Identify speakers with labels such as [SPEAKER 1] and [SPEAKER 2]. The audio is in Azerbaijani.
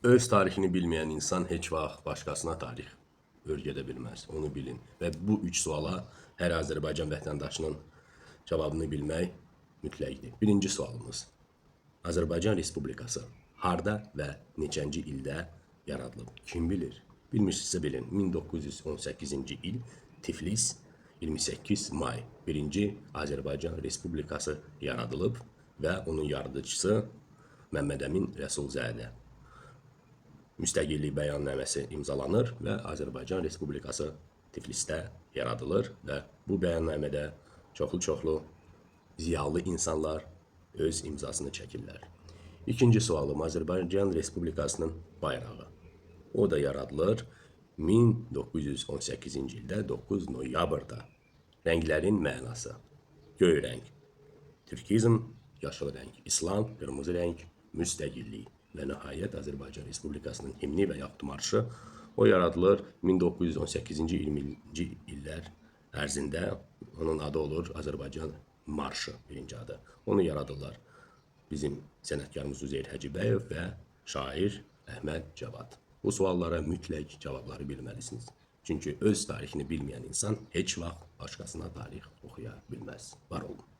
[SPEAKER 1] Öz tarixini bilməyən insan heç vaxt başqasına tarix öyrədə bilməz. Onu bilin. Və bu üç suala hər Azərbaycan vətəndaşının cavabını bilmək mütləqdir. Birinci sualımız. Azərbaycan Respublikası harda və neçənci ildə yaradılıb? Kim bilir? Bilmirsinizsə bilin. 1918-ci il Tiflis 28 may 1-ci Azərbaycan Respublikası yaradılıb və onun yaradıcısı Məmməd Əmin Rəsulzadə. Müstəqillik bəyannaməsi imzalanır və Azərbaycan Respublikası Tiflisdə yaradılır və bu bəyannamədə çoxlu ziyalı insanlar öz imzasını çəkirlər. İkinci sualım, Azərbaycan Respublikasının bayrağı. O da yaradılır 1918-ci ildə 9 noyabrda. Rənglərin mənası. Göy rəng, türkizm, yaşıl rəng, İslam, qırmızı rəng, müstəqillik və nəhayət Azərbaycan Respublikasının himni və yaxud marşı. O yaradılır 1918-ci 20-ci illər ərzində. Onun adı olur Azərbaycan marşı, birinci adı. Onu yaradırlar bizim sənətkarımız Üzeyir Hacıbəyov və şair Əhməd Cavad. Bu suallara mütləq cavabları bilməlisiniz. Çünki öz tarixini bilməyən insan heç vaxt başqasına tarix oxuya bilməz. Var olun.